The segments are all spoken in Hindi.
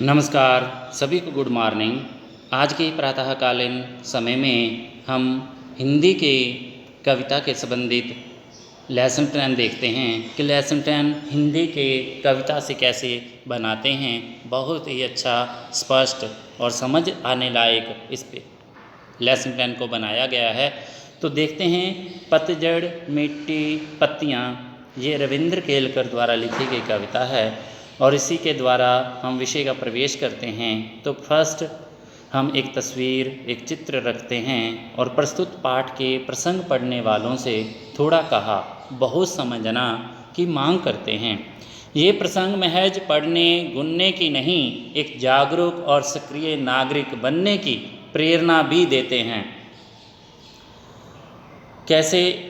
नमस्कार सभी को, गुड मॉर्निंग। आज के प्रातःकालीन समय में हम हिंदी के कविता के संबंधित लेसन 10 देखते हैं कि लेसन 10 हिंदी के कविता से कैसे बनाते हैं। बहुत ही अच्छा, स्पष्ट और समझ आने लायक इस पे लेसन 10 को बनाया गया है। तो देखते हैं, पतझड़ मिट्टी पत्तियाँ, ये रविंद्र केलकर द्वारा लिखी गई कविता है और इसी के द्वारा हम विषय का प्रवेश करते हैं। तो फर्स्ट हम एक तस्वीर, एक चित्र रखते हैं और प्रस्तुत पाठ के प्रसंग पढ़ने वालों से थोड़ा कहा बहुत समझना की मांग करते हैं। ये प्रसंग महज पढ़ने गुनने की नहीं, एक जागरूक और सक्रिय नागरिक बनने की प्रेरणा भी देते हैं। कैसे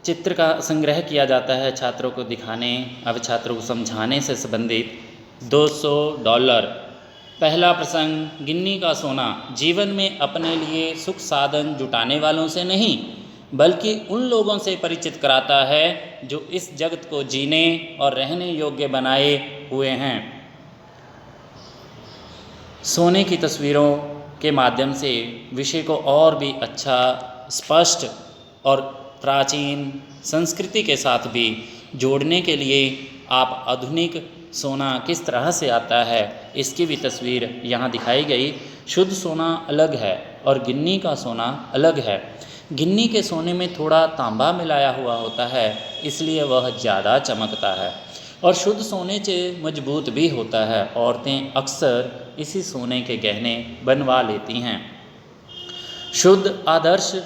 चित्र का संग्रह किया जाता है छात्रों को दिखाने, अब छात्रों को समझाने से संबंधित। $200। पहला प्रसंग, गिन्नी का सोना। जीवन में अपने लिए सुख साधन जुटाने वालों से नहीं, बल्कि उन लोगों से परिचित कराता है जो इस जगत को जीने और रहने योग्य बनाए हुए हैं। सोने की तस्वीरों के माध्यम से विषय को और भी अच्छा, स्पष्ट और प्राचीन संस्कृति के साथ भी जोड़ने के लिए आप आधुनिक सोना किस तरह से आता है, इसकी भी तस्वीर यहाँ दिखाई गई। शुद्ध सोना अलग है और गिन्नी का सोना अलग है। गिन्नी के सोने में थोड़ा तांबा मिलाया हुआ होता है, इसलिए वह ज़्यादा चमकता है और शुद्ध सोने से मजबूत भी होता है। औरतें अक्सर इसी सोने के गहने बनवा लेती हैं। शुद्ध आदर्श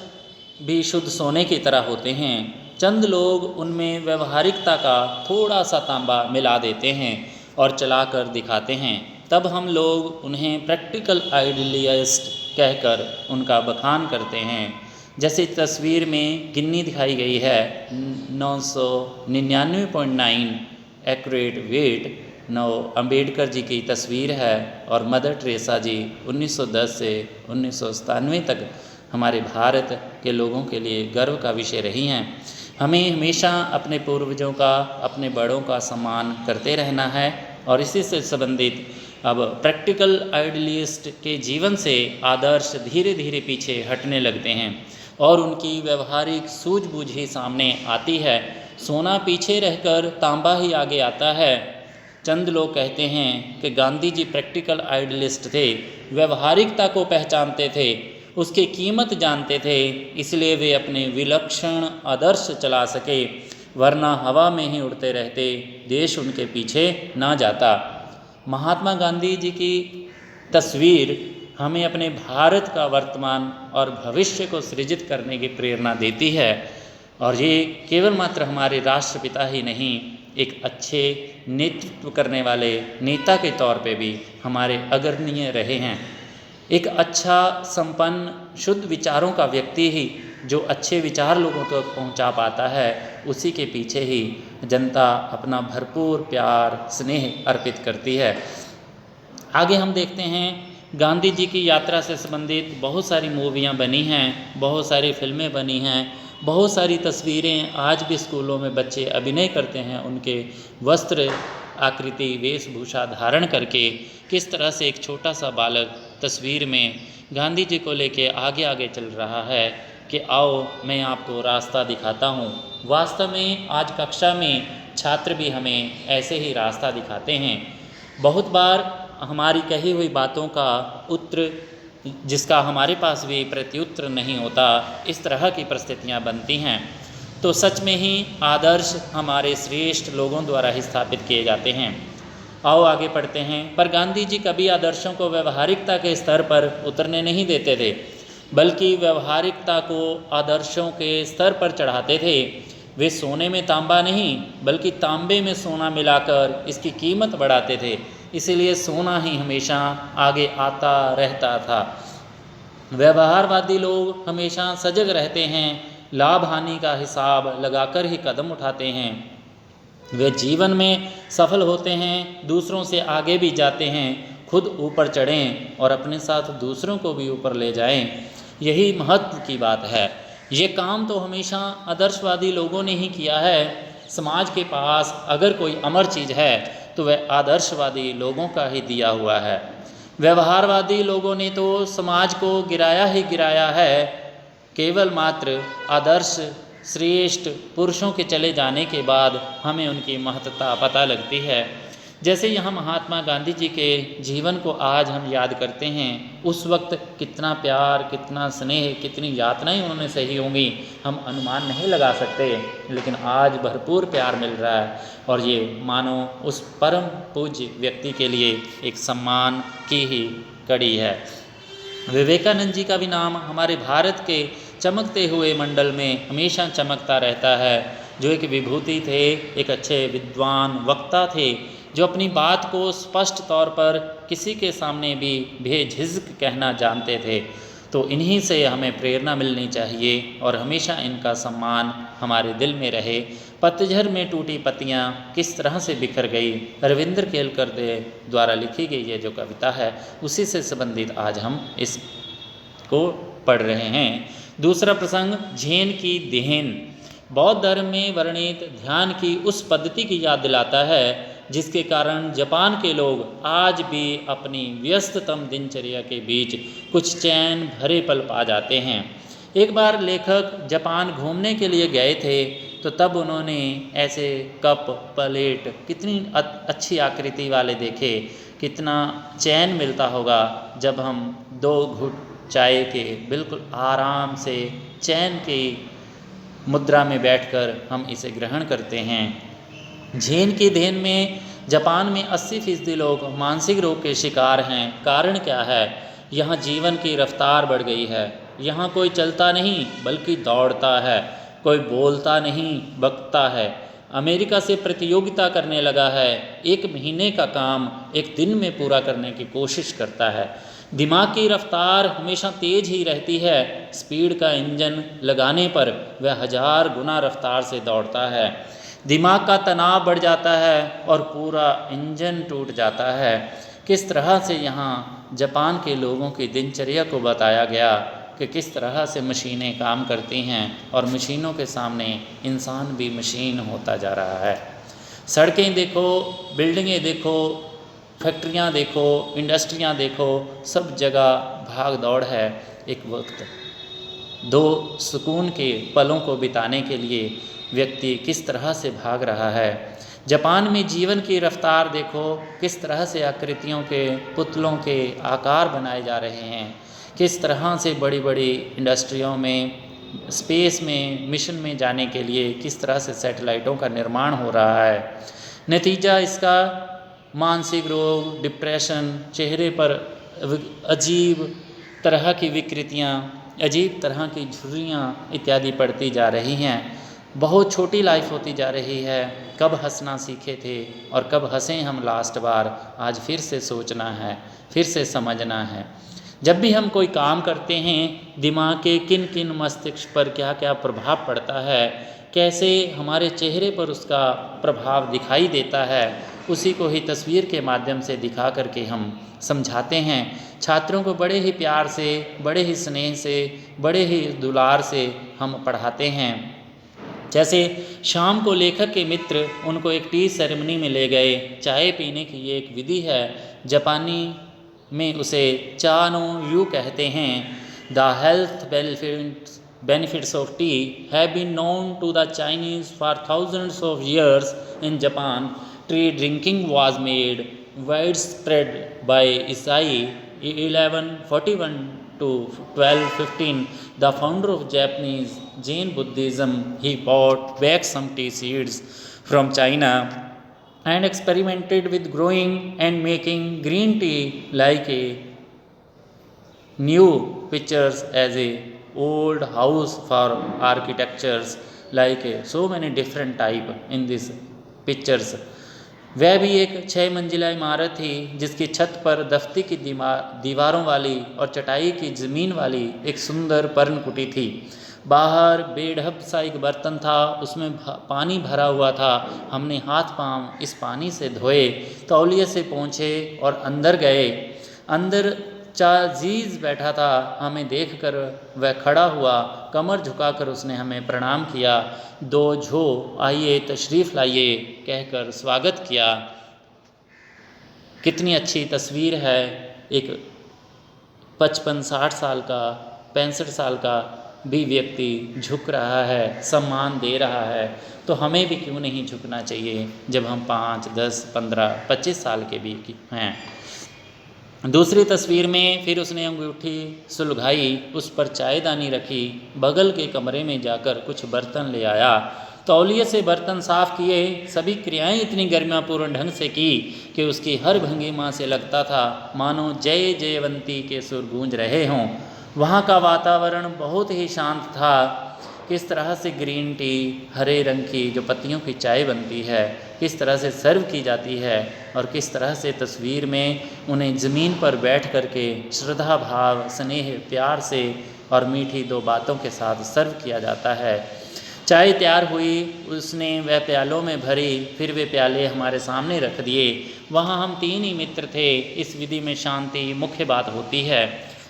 भी शुद्ध सोने की तरह होते हैं। चंद लोग उनमें व्यवहारिकता का थोड़ा सा तांबा मिला देते हैं और चलाकर दिखाते हैं। तब हम लोग उन्हें प्रैक्टिकल आइडियलिस्ट कहकर उनका बखान करते हैं। जैसे तस्वीर में गिन्नी दिखाई गई है, 999.9 एक्यूरेट वेट। अम्बेडकर जी की तस्वीर है और मदर टेरेसा जी 1910 से 1997 तक हमारे भारत के लोगों के लिए गर्व का विषय रही हैं। हमें हमेशा अपने पूर्वजों का, अपने बड़ों का सम्मान करते रहना है और इसी से संबंधित अब प्रैक्टिकल आइडियलिस्ट के जीवन से आदर्श धीरे धीरे पीछे हटने लगते हैं और उनकी व्यवहारिक सूझबूझ ही सामने आती है। सोना पीछे रहकर तांबा ही आगे आता है। चंद लोग कहते हैं कि गांधी जी प्रैक्टिकल आइडियलिस्ट थे, व्यवहारिकता को पहचानते थे, उसकी कीमत जानते थे, इसलिए वे अपने विलक्षण आदर्श चला सके, वरना हवा में ही उड़ते रहते, देश उनके पीछे ना जाता। महात्मा गांधी जी की तस्वीर हमें अपने भारत का वर्तमान और भविष्य को सृजित करने की प्रेरणा देती है और ये केवल मात्र हमारे राष्ट्रपिता ही नहीं, एक अच्छे नेतृत्व करने वाले नेता के तौर पे भी हमारे अग्रणीय रहे हैं। एक अच्छा, संपन्न, शुद्ध विचारों का व्यक्ति ही जो अच्छे विचार लोगों तक पहुंचा पाता है, उसी के पीछे ही जनता अपना भरपूर प्यार स्नेह अर्पित करती है। आगे हम देखते हैं, गांधी जी की यात्रा से संबंधित बहुत सारी मूवियाँ बनी हैं, बहुत सारी फिल्में बनी हैं, बहुत सारी तस्वीरें आज भी स्कूलों में बच्चे अभिनय करते हैं। उनके वस्त्र आकृति वेशभूषा धारण करके किस तरह से एक छोटा सा बालक तस्वीर में गांधी जी को लेके आगे आगे चल रहा है कि आओ मैं आपको रास्ता दिखाता हूँ। वास्तव में आज कक्षा में छात्र भी हमें ऐसे ही रास्ता दिखाते हैं। बहुत बार हमारी कही हुई बातों का उत्तर, जिसका हमारे पास भी प्रत्युत्तर नहीं होता, इस तरह की परिस्थितियाँ बनती हैं। तो सच में ही आदर्श हमारे श्रेष्ठ लोगों द्वारा ही स्थापित किए जाते हैं। आओ आगे पढ़ते हैं। पर गांधी जी कभी आदर्शों को व्यवहारिकता के स्तर पर उतरने नहीं देते थे, बल्कि व्यवहारिकता को आदर्शों के स्तर पर चढ़ाते थे। वे सोने में तांबा नहीं, बल्कि तांबे में सोना मिलाकर इसकी कीमत बढ़ाते थे। इसीलिए सोना ही हमेशा आगे आता रहता था। व्यवहारवादी लोग हमेशा सजग रहते हैं, लाभ हानि का हिसाब लगाकर ही कदम उठाते हैं। वे जीवन में सफल होते हैं, दूसरों से आगे भी जाते हैं, खुद ऊपर चढ़ें और अपने साथ दूसरों को भी ऊपर ले जाएं। यही महत्व की बात है। ये काम तो हमेशा आदर्शवादी लोगों ने ही किया है। समाज के पास अगर कोई अमर चीज़ है तो वह आदर्शवादी लोगों का ही दिया हुआ है। व्यवहारवादी लोगों ने तो समाज को गिराया ही गिराया है। केवल मात्र आदर्श श्रेष्ठ पुरुषों के चले जाने के बाद हमें उनकी महत्ता पता लगती है। जैसे यहाँ महात्मा गांधी जी के जीवन को आज हम याद करते हैं, उस वक्त कितना प्यार, कितना स्नेह, कितनी यातनाएं उन्होंने सही होंगी हम अनुमान नहीं लगा सकते, लेकिन आज भरपूर प्यार मिल रहा है और ये मानो उस परम पूज्य व्यक्ति के लिए एक सम्मान की ही कड़ी है। विवेकानंद जी का भी नाम हमारे भारत के चमकते हुए मंडल में हमेशा चमकता रहता है, जो एक विभूति थे, एक अच्छे विद्वान वक्ता थे, जो अपनी बात को स्पष्ट तौर पर किसी के सामने भी बेझिझक कहना जानते थे। तो इन्हीं से हमें प्रेरणा मिलनी चाहिए और हमेशा इनका सम्मान हमारे दिल में रहे। पतझड़ में टूटी पत्तियाँ किस तरह से बिखर गई, रविंद्र केलकर द्वारा लिखी गई ये जो कविता है, उसी से संबंधित आज हम इसको पढ़ रहे हैं। दूसरा प्रसंग झेन की देहन बौद्ध धर्म में वर्णित ध्यान की उस पद्धति की याद दिलाता है जिसके कारण जापान के लोग आज भी अपनी व्यस्ततम दिनचर्या के बीच कुछ चैन भरे पल पा जाते हैं। एक बार लेखक जापान घूमने के लिए गए थे, तो तब उन्होंने ऐसे कप प्लेट कितनी अच्छी आकृति वाले देखे। कितना चैन मिलता होगा जब हम 2 घुट चाय के बिल्कुल आराम से चैन की मुद्रा में बैठकर हम इसे ग्रहण करते हैं। झेन की देन में जापान में 80% लोग मानसिक रोग के शिकार हैं। कारण क्या है? यहाँ जीवन की रफ्तार बढ़ गई है। यहाँ कोई चलता नहीं बल्कि दौड़ता है, कोई बोलता नहीं बकता है। अमेरिका से प्रतियोगिता करने लगा है, 1 महीने का काम 1 दिन में पूरा करने की कोशिश करता है। दिमाग की रफ्तार हमेशा तेज ही रहती है। स्पीड का इंजन लगाने पर वह 1000 गुना रफ्तार से दौड़ता है। दिमाग का तनाव बढ़ जाता है और पूरा इंजन टूट जाता है। किस तरह से यहाँ जापान के लोगों की दिनचर्या को बताया गया कि किस तरह से मशीनें काम करती हैं और मशीनों के सामने इंसान भी मशीन होता जा रहा है। सड़कें देखो, बिल्डिंगें देखो, फैक्ट्रियाँ देखो, इंडस्ट्रियाँ देखो, सब जगह भाग दौड़ है। एक वक्त 2 सुकून के पलों को बिताने के लिए व्यक्ति किस तरह से भाग रहा है। जापान में जीवन की रफ्तार देखो, किस तरह से आकृतियों के पुतलों के आकार बनाए जा रहे हैं, किस तरह से बड़ी बड़ी इंडस्ट्रियों में स्पेस में मिशन में जाने के लिए किस तरह से सैटेलाइटों का निर्माण हो रहा है। नतीजा इसका मानसिक रोग, डिप्रेशन, चेहरे पर अजीब तरह की विकृतियाँ, अजीब तरह की झुर्रियाँ इत्यादि पड़ती जा रही हैं। बहुत छोटी लाइफ होती जा रही है। कब हंसना सीखे थे और कब हंसें हम लास्ट बार, आज फिर से सोचना है, फिर से समझना है। जब भी हम कोई काम करते हैं, दिमाग के किन किन मस्तिष्क पर क्या क्या प्रभाव पड़ता है, कैसे हमारे चेहरे पर उसका प्रभाव दिखाई देता है, उसी को ही तस्वीर के माध्यम से दिखा करके हम समझाते हैं। छात्रों को बड़े ही प्यार से, बड़े ही स्नेह से, बड़े ही दुलार से हम पढ़ाते हैं। जैसे शाम को लेखक के मित्र उनको एक टी सेरेमनी में ले गए। चाय पीने की ये एक विधि है, जापानी में उसे चा नो यू कहते हैं। The health benefits of tea have been known to the Chinese for thousands of years. In Japan, tea drinking was made widespread by Issai 1141 to 1215, the founder of Japanese Jain Buddhism. He brought back some tea seeds from China and experimented with growing and making green tea like a new pictures as a old house for architectures, like so many different type in these pictures. वह भी एक 6 मंजिला इमारत थी जिसकी छत पर दफ्ती की दीवारों वाली और चटाई की ज़मीन वाली एक सुंदर पर्णकुटी थी। बाहर बेढब सा एक बर्तन था, उसमें पानी भरा हुआ था। हमने हाथ पांव इस पानी से धोए, तौलिए से पोंछे और अंदर गए। अंदर चाजीज बैठा था। हमें देखकर वह खड़ा हुआ, कमर झुकाकर उसने हमें प्रणाम किया। 2 झो आइए तशरीफ़ लाइए कहकर स्वागत किया। कितनी अच्छी तस्वीर है, एक 55-60 साल का, 65 साल का भी व्यक्ति झुक रहा है, सम्मान दे रहा है। तो हमें भी क्यों नहीं झुकना चाहिए जब हम 5, 10, 15, 25 साल के भी हैं। दूसरी तस्वीर में फिर उसने अंगूठी सुलगाई, उस पर चायदानी रखी, बगल के कमरे में जाकर कुछ बर्तन ले आया, तौलिए से बर्तन साफ किए, सभी क्रियाएं इतनी गरिमापूर्ण ढंग से की कि उसकी हर भंगिमा से लगता था मानो जय जयवंती के सुर गूंज रहे हों। वहाँ का वातावरण बहुत ही शांत था। किस तरह से ग्रीन टी, हरे रंग की जो पत्तियों की चाय बनती है, किस तरह से सर्व की जाती है, और किस तरह से तस्वीर में उन्हें ज़मीन पर बैठ कर के श्रद्धा भाव, स्नेह, प्यार से और मीठी 2 बातों के साथ सर्व किया जाता है। चाय तैयार हुई, उसने वह प्यालों में भरी, फिर वे प्याले हमारे सामने रख दिए। वहाँ हम 3 ही मित्र थे। इस विधि में शांति मुख्य बात होती है,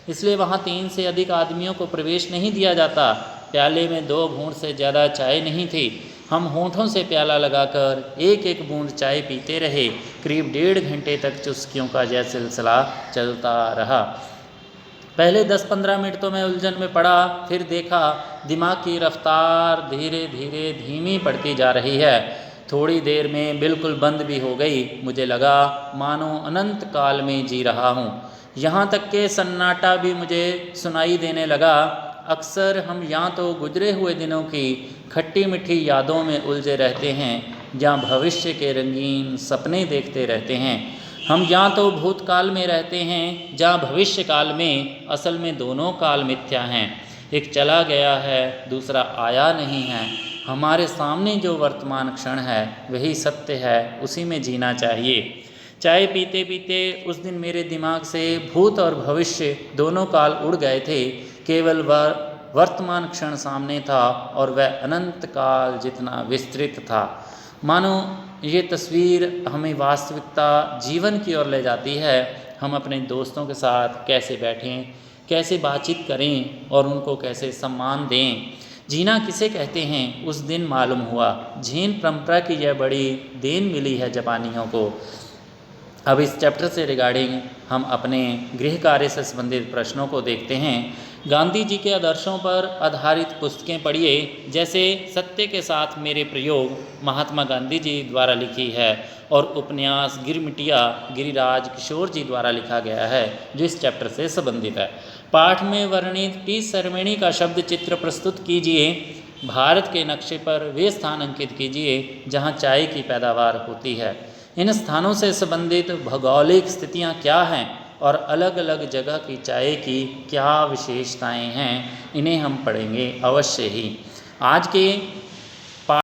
इसलिए वहाँ 3 से अधिक आदमियों को प्रवेश नहीं दिया जाता। प्याले में 2 घूंट से ज़्यादा चाय नहीं थी। हम होंठों से प्याला लगाकर एक एक बूंद चाय पीते रहे। करीब 1.5 घंटे तक चुस्कियों का यह सिलसिला चलता रहा। पहले 10-15 मिनट तो मैं उलझन में पड़ा, फिर देखा दिमाग की रफ्तार धीरे धीरे धीमी पड़ती जा रही है। थोड़ी देर में बिल्कुल बंद भी हो गई। मुझे लगा मानो अनंत काल में जी रहा हूँ। यहाँ तक के सन्नाटा भी मुझे सुनाई देने लगा। अक्सर हम या तो गुजरे हुए दिनों की खट्टी मीठी यादों में उलझे रहते हैं, या भविष्य के रंगीन सपने देखते रहते हैं। हम या तो भूतकाल में रहते हैं, या भविष्य काल में। असल में दोनों काल मिथ्या हैं। एक चला गया है, दूसरा आया नहीं है। हमारे सामने जो वर्तमान क्षण है वही सत्य है, उसी में जीना चाहिए। चाय पीते पीते उस दिन मेरे दिमाग से भूत और भविष्य दोनों काल उड़ गए थे। केवल वर्तमान क्षण सामने था, और वह अनंत काल जितना विस्तृत था। मानो ये तस्वीर हमें वास्तविकता जीवन की ओर ले जाती है। हम अपने दोस्तों के साथ कैसे बैठें, कैसे बातचीत करें, और उनको कैसे सम्मान दें। जीना किसे कहते हैं उस दिन मालूम हुआ। जैन परंपरा की यह बड़ी देन मिली है जापानियों को। अब इस चैप्टर से रिगार्डिंग हम अपने गृह कार्य से संबंधित प्रश्नों को देखते हैं। गांधी जी के आदर्शों पर आधारित पुस्तकें पढ़िए, जैसे सत्य के साथ मेरे प्रयोग महात्मा गांधी जी द्वारा लिखी है, और उपन्यास गिरमिटिया गिरिराज किशोर जी द्वारा लिखा गया है, जो इस चैप्टर से संबंधित है। पाठ में वर्णित टी सेरेमनी का शब्द चित्र प्रस्तुत कीजिए। भारत के नक्शे पर वे स्थान अंकित कीजिए जहाँ चाय की पैदावार होती है। इन स्थानों से संबंधित भौगोलिक स्थितियाँ क्या हैं, और अलग अलग जगह की चाय की क्या विशेषताएं हैं, इन्हें हम पढ़ेंगे अवश्य ही। आज के